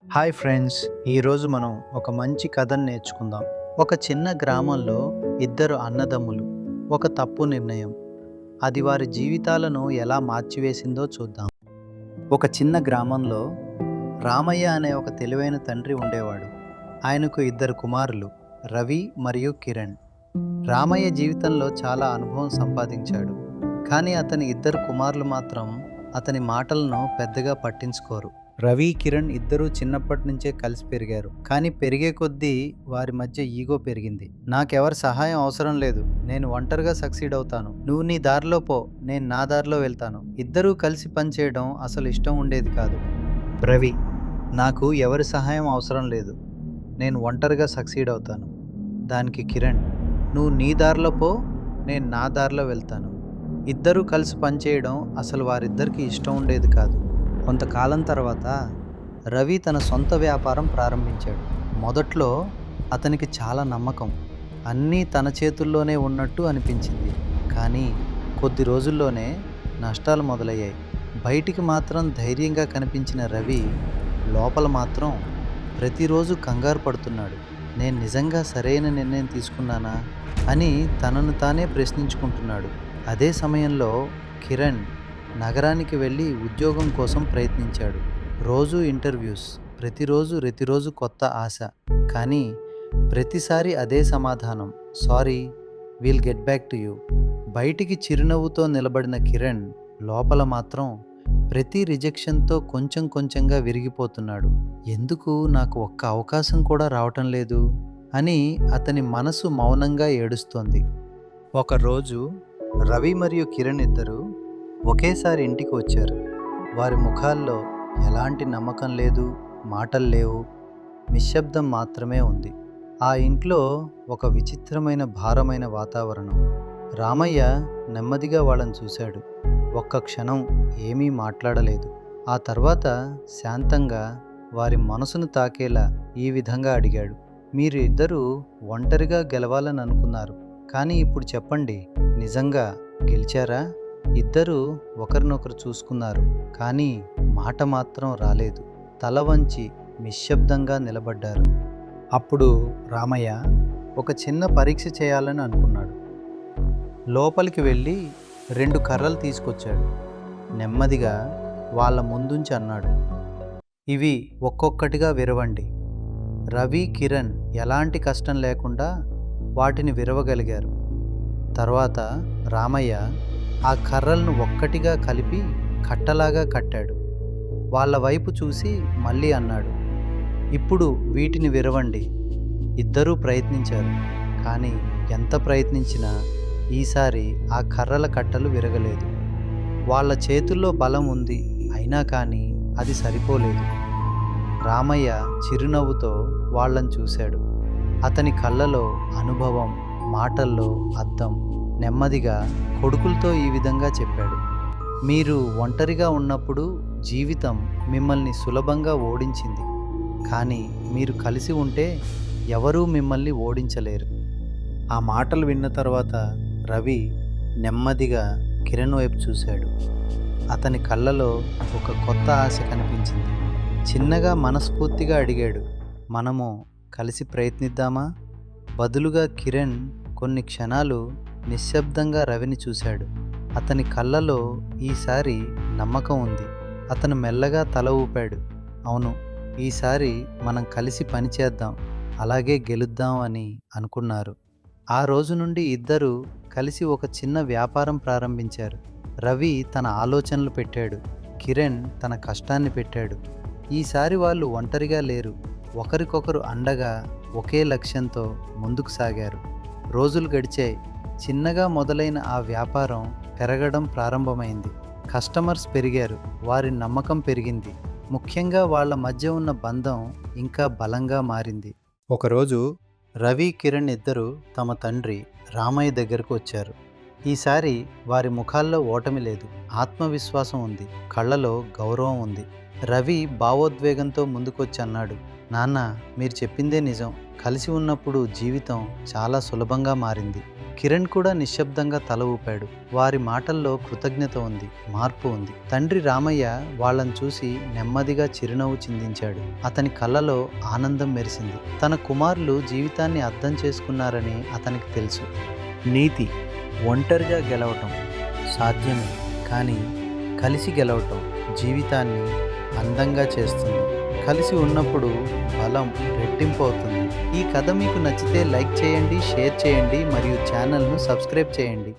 Hi friends, ఈరోజు మనం ఒక మంచి కథను నేర్చుకుందాం. ఒక చిన్న గ్రామంలో ఇద్దరు అన్నదమ్ములు, ఒక తప్పు నిర్ణయం అది వారి జీవితాలను ఎలా మార్చివేసిందో చూద్దాం. ఒక చిన్న గ్రామంలో రామయ్య అనే ఒక తెలివైన తండ్రి ఉండేవాడు. ఆయనకు ఇద్దరు కుమారులు, రవి మరియు కిరణ్. రామయ్య జీవితంలో చాలా అనుభవం సంపాదించాడు. కానీ అతని ఇద్దరు కుమారులు మాత్రం అతని మాటలను పెద్దగా పట్టించుకోరు. రవి, కిరణ్ ఇద్దరూ చిన్నప్పటి నుంచే కలిసి పెరిగారు. కానీ పెరిగే కొద్దీ వారి మధ్య ఈగో పెరిగింది. నాకెవరి సహాయం అవసరం లేదు, నేను ఒంటరిగా సక్సీడ్ అవుతాను, నువ్వు నీ దారిలో పో, నేను నా దారిలో వెళ్తాను. ఇద్దరూ కలిసి పనిచేయడం అసలు ఇష్టం ఉండేది కాదు. రవి: నాకు ఎవరి సహాయం అవసరం లేదు, నేను ఒంటరిగా సక్సీడ్ అవుతాను. దానికి కిరణ్: నువ్వు నీ దారిలో పో, నేను నా దారిలో వెళ్తాను. ఇద్దరూ కలిసి పనిచేయడం అసలు వారిద్దరికీ ఇష్టం ఉండేది కాదు. కొంతకాలం తర్వాత రవి తన సొంత వ్యాపారం ప్రారంభించాడు. మొదట్లో అతనికి చాలా నమ్మకం, అన్నీ తన చేతుల్లోనే ఉన్నట్టు అనిపించింది. కానీ కొద్ది రోజుల్లోనే నష్టాలు మొదలయ్యాయి. బయటికి మాత్రం ధైర్యంగా కనిపించిన రవి లోపల మాత్రం ప్రతిరోజు కంగారు పడుతున్నాడు. నేను నిజంగా సరైన నిర్ణయం తీసుకున్నానా అని తనను తానే ప్రశ్నించుకుంటున్నాడు. అదే సమయంలో కిరణ్ నగరానికి వెళ్ళి ఉద్యోగం కోసం ప్రయత్నించాడు. రోజు ఇంటర్వ్యూస్, ప్రతిరోజు కొత్త ఆశ. కానీ ప్రతిసారి అదే సమాధానం: sorry, will get back to you. బయటికి చిరునవ్వుతో నిలబడిన కిరణ్ లోపల మాత్రం ప్రతి రిజెక్షన్తో కొంచెం కొంచెంగా విరిగిపోతున్నాడు. ఎందుకు నాకు ఒక్క అవకాశం కూడా రావటం లేదు అని అతని మనసు మౌనంగా ఏడుస్తోంది. ఒకరోజు రవి మరియు కిరణ్ ఇద్దరు ఒకేసారి ఇంటికి వచ్చారు. వారి ముఖాల్లో ఎలాంటి నమ్మకం లేదు, మాటలు లేవు, నిశ్శబ్దం మాత్రమే ఉంది. ఆ ఇంట్లో ఒక విచిత్రమైన భారమైన వాతావరణం. రామయ్య నెమ్మదిగా వాళ్ళని చూశాడు. ఒక్క క్షణం ఏమీ మాట్లాడలేదు. ఆ తర్వాత శాంతంగా వారి మనసును తాకేలా ఈ విధంగా అడిగాడు: మీరు ఇద్దరూ ఒంటరిగా గెలవాలని అనుకున్నారు, కానీ ఇప్పుడు చెప్పండి, నిజంగా గెలిచారా? ఇద్దరూ ఒకరినొకరు చూసుకున్నారు, కానీ మాట మాత్రం రాలేదు. తల వంచి నిశ్శబ్దంగా నిలబడ్డారు. అప్పుడు రామయ్య ఒక చిన్న పరీక్ష చేయాలని అనుకున్నాడు. లోపలికి వెళ్ళి 2 కర్రలు తీసుకొచ్చాడు. నెమ్మదిగా వాళ్ళ ముందుంచి అన్నాడు: ఇవి ఒక్కొక్కటిగా విరవండి. రవి, కిరణ్ ఎలాంటి కష్టం లేకుండా వాటిని విరవగలిగారు. తర్వాత రామయ్య ఆ కర్రలను ఒక్కటిగా కలిపి కట్టలాగా కట్టాడు. వాళ్ళ వైపు చూసి మళ్ళీ అన్నాడు: ఇప్పుడు వీటిని విరవండి. ఇద్దరూ ప్రయత్నించారు, కానీ ఎంత ప్రయత్నించినా ఈసారి ఆ కర్రల కట్టలు విరగలేదు. వాళ్ళ చేతుల్లో బలం ఉంది, అయినా కానీ అది సరిపోలేదు. రామయ్య చిరునవ్వుతో వాళ్ళని చూశాడు. అతని కళ్ళలో అనుభవం, మాటల్లో అద్దం. నెమ్మదిగా కొడుకులతో ఈ విధంగా చెప్పాడు: మీరు ఒంటరిగా ఉన్నప్పుడు జీవితం మిమ్మల్ని సులభంగా ఓడించింది, కానీ మీరు కలిసి ఉంటే ఎవరూ మిమ్మల్ని ఓడించలేరు. ఆ మాటలు విన్న తర్వాత రవి నెమ్మదిగా కిరణ్ వైపు చూశాడు. అతని కళ్ళలో ఒక కొత్త ఆశ కనిపించింది. చిన్నగా మనస్ఫూర్తిగా అడిగాడు: మనము కలిసి ప్రయత్నిద్దామా? బదులుగా కిరణ్ కొన్ని క్షణాలు నిశ్శబ్దంగా రవిని చూశాడు. అతని కళ్ళలో ఈసారి నమ్మకం ఉంది. అతను మెల్లగా తల ఊపాడు: అవును, ఈసారి మనం కలిసి పనిచేద్దాం, అలాగే గెలుద్దాం అని అనుకున్నారు. ఆ రోజు నుండి ఇద్దరూ కలిసి ఒక చిన్న వ్యాపారం ప్రారంభించారు. రవి తన ఆలోచనలు పెట్టాడు, కిరణ్ తన కష్టాన్ని పెట్టాడు. ఈసారి వాళ్ళు ఒంటరిగా లేరు, ఒకరికొకరు అండగా ఒకే లక్ష్యంతో ముందుకు సాగారు. రోజులు గడిచాయి. చిన్నగా మొదలైన ఆ వ్యాపారం పెరగడం ప్రారంభమైంది. కస్టమర్స్ పెరిగారు, వారి నమ్మకం పెరిగింది. ముఖ్యంగా వాళ్ళ మధ్య ఉన్న బంధం ఇంకా బలంగా మారింది. ఒకరోజు రవి, కిరణ్ ఇద్దరూ తమ తండ్రి రామయ్య దగ్గరకు వచ్చారు. ఈసారి వారి ముఖాల్లో ఓటమి లేదు, ఆత్మవిశ్వాసం ఉంది, కళ్ళలో గౌరవం ఉంది. రవి భావోద్వేగంతో ముందుకొచ్చి అన్నాడు: నాన్న, మీరు చెప్పిందే నిజం. కలిసి ఉన్నప్పుడు జీవితం చాలా సులభంగా మారింది. కిరణ్ కూడా నిశ్శబ్దంగా తల ఊపాడు. వారి మాటల్లో కృతజ్ఞత ఉంది, మార్పు ఉంది. తండ్రి రామయ్య వాళ్ళని చూసి నెమ్మదిగా చిరునవ్వు చిందించాడు. అతని కళ్ళలో ఆనందం మెరిసింది. తన కుమారులు జీవితాన్ని అర్థం చేసుకున్నారని అతనికి తెలుసు. నీతి: ఒంటరిగా గెలవటం సాధ్యమే, కానీ కలిసి గెలవటం జీవితాన్ని అందంగా చేస్తుంది. కలిసి ఉన్నప్పుడు బలం రెట్టింపు అవుతుంది. ఈ కథ మీకు నచ్చితే లైక్ చేయండి, షేర్ చేయండి మరియు ఛానల్ను సబ్స్క్రైబ్ చేయండి.